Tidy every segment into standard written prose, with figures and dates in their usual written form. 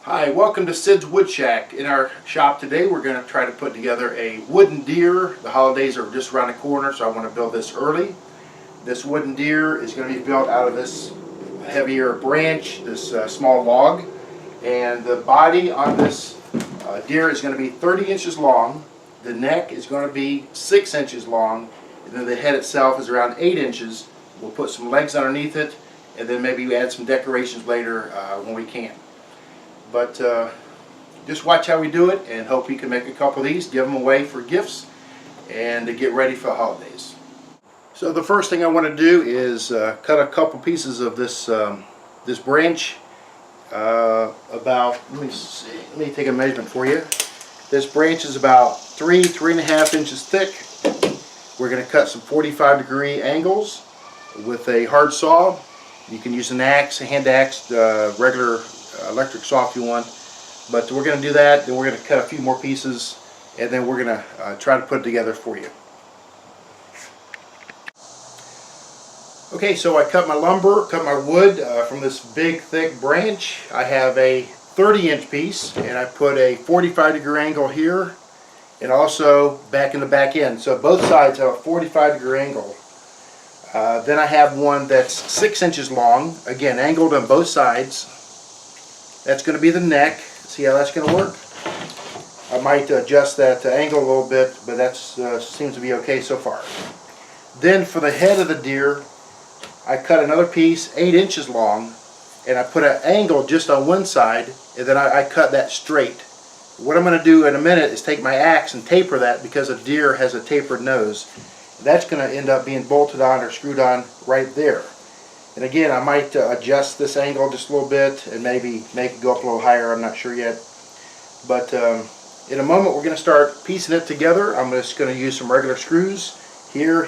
Hi, welcome to Sid's Wood Shack. In our shop today we're going to try to put together a wooden deer. The holidays are just around the corner, so I want to build this early. This wooden deer is going to be built out of this heavier branch, this small log, and the body on this deer is going to be 30 inches long. The neck is going to be 6 inches long, and then the head itself is around 8 inches. We'll put some legs underneath it, and then maybe we add some decorations later when we can. But just watch how we do it and hope you can make a couple of these, give them away for gifts, and to get ready for the holidays. So the first thing I want to do is cut a couple pieces of this this branch. Let me take a measurement for you. This branch is about 3.5 inches thick. We're going to cut some 45-degree angles with a hard saw. You can use an axe, a hand axe, regular electric saw if you want, but we're going to do that. Then we're going to cut a few more pieces, and then we're going to try to put it together for you. Okay, so I cut my lumber, cut my wood from this big thick branch. I have a 30-inch piece, and I put a 45-degree angle here, and also back in the back end. So both sides have a 45-degree angle. Then I have one that's 6 inches long, again angled on both sides. That's going to be the neck. See how that's going to work? I might adjust that angle a little bit, but that seems to be okay so far. Then for the head of the deer, I cut another piece 8 inches long, and I put an angle just on one side, and then I cut that straight. What I'm going to do in a minute is take my axe and taper that, because a deer has a tapered nose. That's going to end up being bolted on or screwed on right there. And again, I might adjust this angle just a little bit and maybe make it go up a little higher. I'm not sure yet. But in a moment we're going to start piecing it together. I'm just going to use some regular screws here,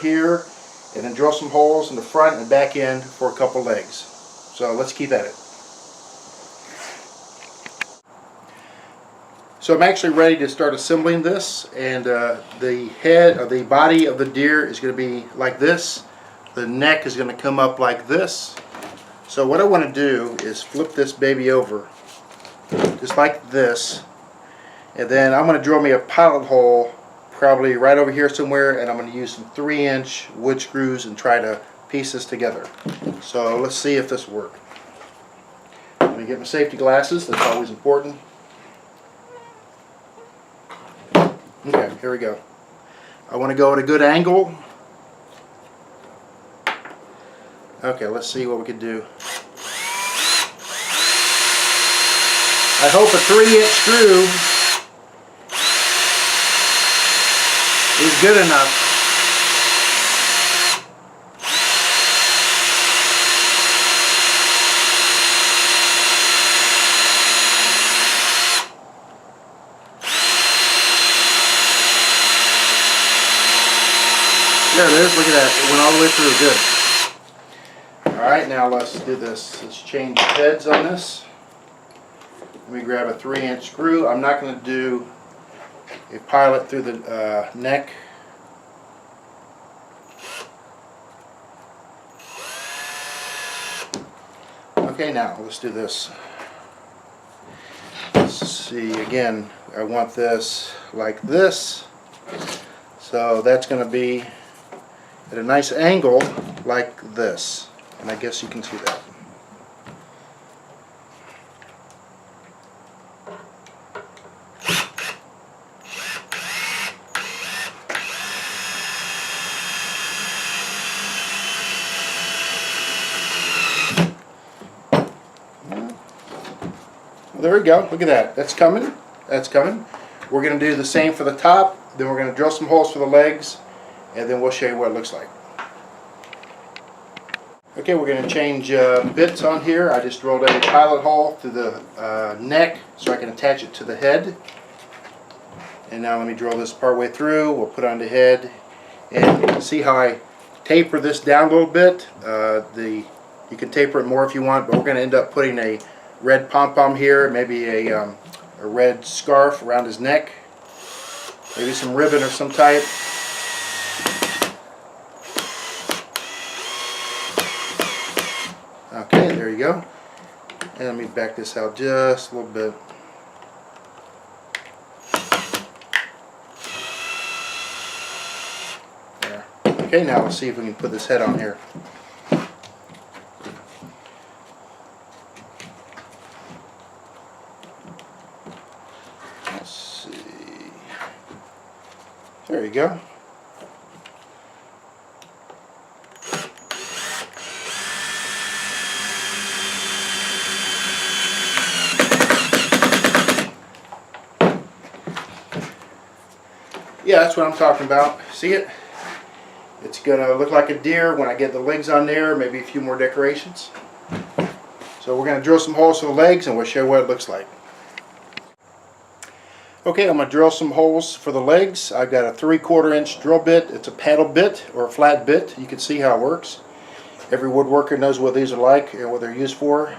and then drill some holes in the front and back end for a couple legs. So let's keep at it. So I'm actually ready to start assembling this, and the head or the body of the deer is going to be like this. The neck is going to come up like this. So what I want to do is flip this baby over just like this, and then I'm going to drill me a pilot hole probably right over here somewhere, and I'm going to use some 3-inch wood screws and try to piece this together. So let's see if this works. I'm going to get my safety glasses. That's always important. Okay, here we go. I want to go at a good angle. Okay, let's see what we can do. I hope a 3-inch screw is good enough. There it is, look at that. It went all the way through, good. Alright, now let's do this. Let's change heads on this. Let me grab a 3-inch screw. I'm not going to do a pilot through the neck. Okay, now let's do this. Let's see, again, I want this like this. So that's going to be at a nice angle like this. And I guess you can see that. Well, there we go. Look at that. That's coming. That's coming. We're going to do the same for the top. Then we're going to drill some holes for the legs, and then we'll show you what it looks like. Okay, we're going to change bits on here. I just drilled a pilot hole through the neck so I can attach it to the head. And now let me drill this part way through. We'll put on the head, and see how I taper this down a little bit. You can taper it more if you want, but we're going to end up putting a red pom-pom here, maybe a red scarf around his neck, maybe some ribbon of some type. Okay, there you go. And let me back this out just a little bit. There. Okay, now let's see if we can put this head on here. Let's see. There you go. Yeah, that's what I'm talking about. See it? It's gonna look like a deer when I get the legs on there, maybe a few more decorations. So we're gonna drill some holes for the legs and we'll show you what it looks like. Okay, I'm gonna drill some holes for the legs. I've got a 3/4 inch drill bit. It's a paddle bit or a flat bit. You can see how it works. Every woodworker knows what these are like and what they're used for.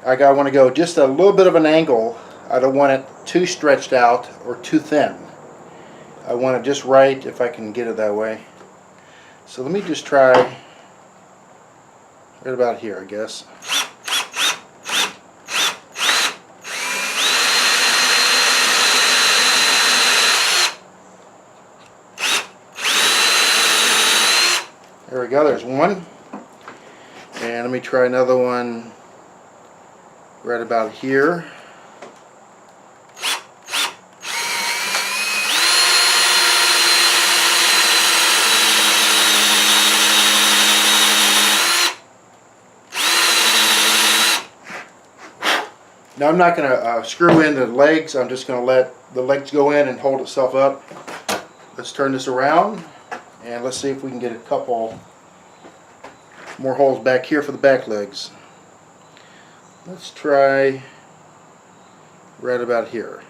I want to go just a little bit of an angle. I don't want it too stretched out or too thin. I want it just right, if I can get it that way. So let me just try right about here, I guess. There we go, there's one. And let me try another one right about here. Now I'm not going to screw in the legs. I'm just going to let the legs go in and hold itself up. Let's turn this around and let's see if we can get a couple more holes back here for the back legs. Let's try right about here.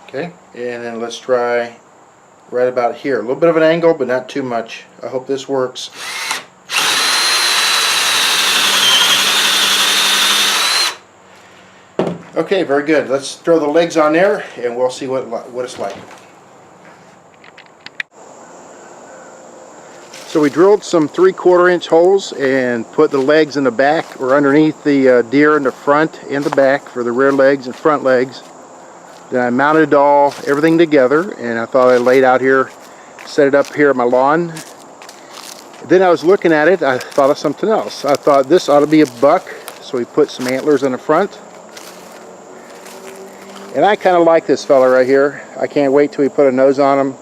Okay, and then let's try right about here. A little bit of an angle, but not too much. I hope this works. Okay, very good. Let's throw the legs on there and we'll see what it's like. So we drilled some 3/4 inch holes and put the legs in the back or underneath the deer in the front and the back for the rear legs and front legs. Then I mounted everything together, and I thought I'd lay it out here, set it up here at my lawn. Then I was looking at it, I thought of something else. I thought this ought to be a buck, so we put some antlers in the front. And I kind of like this fella right here. I can't wait till we put a nose on him,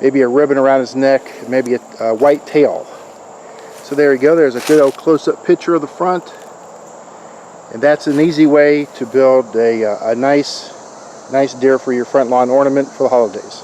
maybe a ribbon around his neck, maybe a white tail. So there you go, there's a good old close-up picture of the front. And that's an easy way to build a nice deer for your front lawn ornament for the holidays.